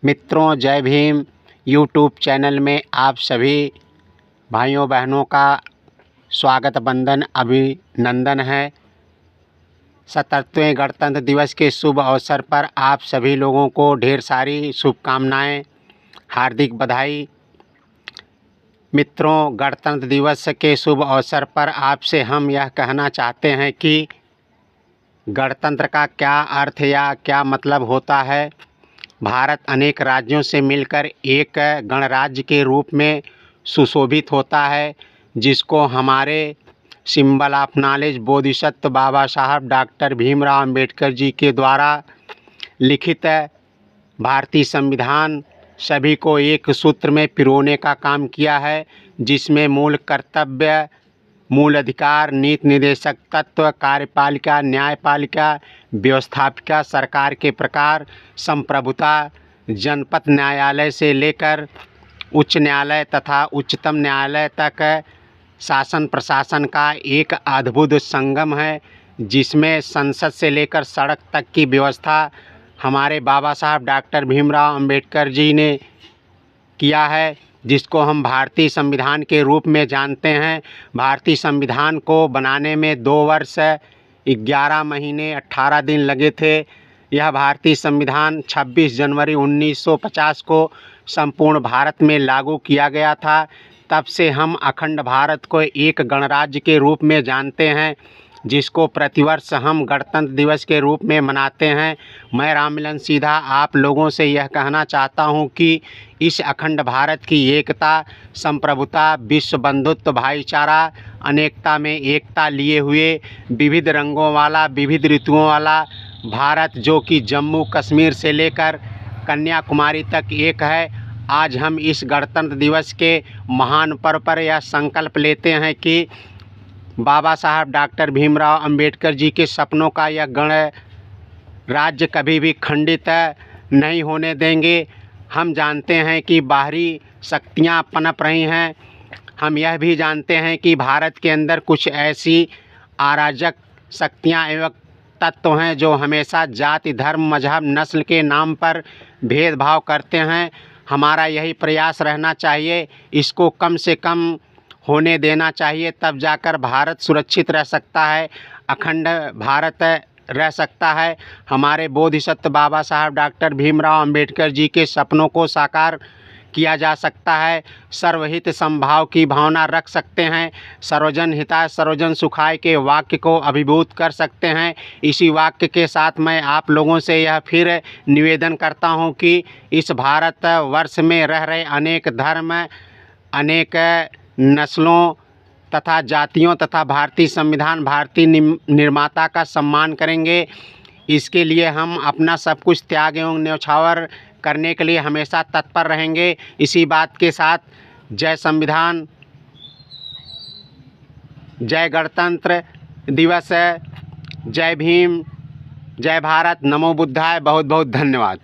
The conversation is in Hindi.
मित्रों, जय भीम। यूट्यूब चैनल में आप सभी भाइयों बहनों का स्वागत, वंदन, अभिनंदन है। 77वें गणतंत्र दिवस के शुभ अवसर पर आप सभी लोगों को ढेर सारी शुभकामनाएं, हार्दिक बधाई। मित्रों, गणतंत्र दिवस के शुभ अवसर पर आपसे हम यह कहना चाहते हैं कि गणतंत्र का क्या अर्थ या क्या मतलब होता है। भारत अनेक राज्यों से मिलकर एक गणराज्य के रूप में सुशोभित होता है, जिसको हमारे सिंबल ऑफ नॉलेज बोधिसत्व बाबा साहब डॉक्टर भीमराव अंबेडकर जी के द्वारा लिखित भारतीय संविधान सभी को एक सूत्र में पिरोने का काम किया है, जिसमें मूल कर्तव्य, मूल अधिकार, नीति निर्देशक तत्व, कार्यपालिका, न्यायपालिका, व्यवस्थापिका, सरकार के प्रकार, संप्रभुता, जनपद न्यायालय से लेकर उच्च न्यायालय तथा उच्चतम न्यायालय तक शासन प्रशासन का एक अद्भुत संगम है, जिसमें संसद से लेकर सड़क तक की व्यवस्था हमारे बाबा साहब डॉक्टर भीमराव अंबेडकर जी ने किया है, जिसको हम भारतीय संविधान के रूप में जानते हैं। भारतीय संविधान को बनाने में 2 वर्ष 11 महीने 18 दिन लगे थे। यह भारतीय संविधान 26 जनवरी 1950 को संपूर्ण भारत में लागू किया गया था। तब से हम अखंड भारत को एक गणराज्य के रूप में जानते हैं, जिसको प्रतिवर्ष हम गणतंत्र दिवस के रूप में मनाते हैं। मैं राममिलन सीधा आप लोगों से यह कहना चाहता हूं कि इस अखंड भारत की एकता, संप्रभुता, विश्व बंधुत्व, भाईचारा, अनेकता में एकता लिए हुए विविध रंगों वाला, विविध ऋतुओं वाला भारत, जो कि जम्मू कश्मीर से लेकर कन्याकुमारी तक एक है। आज हम इस गणतंत्र दिवस के महान पर्व पर यह संकल्प लेते हैं कि बाबा साहब डॉक्टर भीमराव अंबेडकर जी के सपनों का यह गणराज्य कभी भी खंडित नहीं होने देंगे। हम जानते हैं कि बाहरी शक्तियां पनप रही हैं। हम यह भी जानते हैं कि भारत के अंदर कुछ ऐसी अराजक शक्तियां एवं तत्व हैं जो हमेशा जाति, धर्म, मजहब, नस्ल के नाम पर भेदभाव करते हैं। हमारा यही प्रयास रहना चाहिए, इसको कम से कम होने देना चाहिए, तब जाकर भारत सुरक्षित रह सकता है, अखंड भारत रह सकता है। हमारे बोधिसत्व बाबा साहब डॉक्टर भीमराव अंबेडकर जी के सपनों को साकार किया जा सकता है। सर्वहित समभाव की भावना रख सकते हैं। सर्वजन हिताय सर्वजन सुखाय के वाक्य को अभिभूत कर सकते हैं। इसी वाक्य के साथ मैं आप लोगों से यह फिर निवेदन करता हूं कि इस भारत वर्ष में रह रहे अनेक धर्म, अनेक नस्लों तथा जातियों तथा भारतीय संविधान, भारतीय निर्माता का सम्मान करेंगे। इसके लिए हम अपना सब कुछ त्याग एवं न्यौछावर करने के लिए हमेशा तत्पर रहेंगे। इसी बात के साथ जय संविधान, जय गणतंत्र दिवस, जय भीम, जय भारत, नमो बुद्धाय। बहुत बहुत धन्यवाद।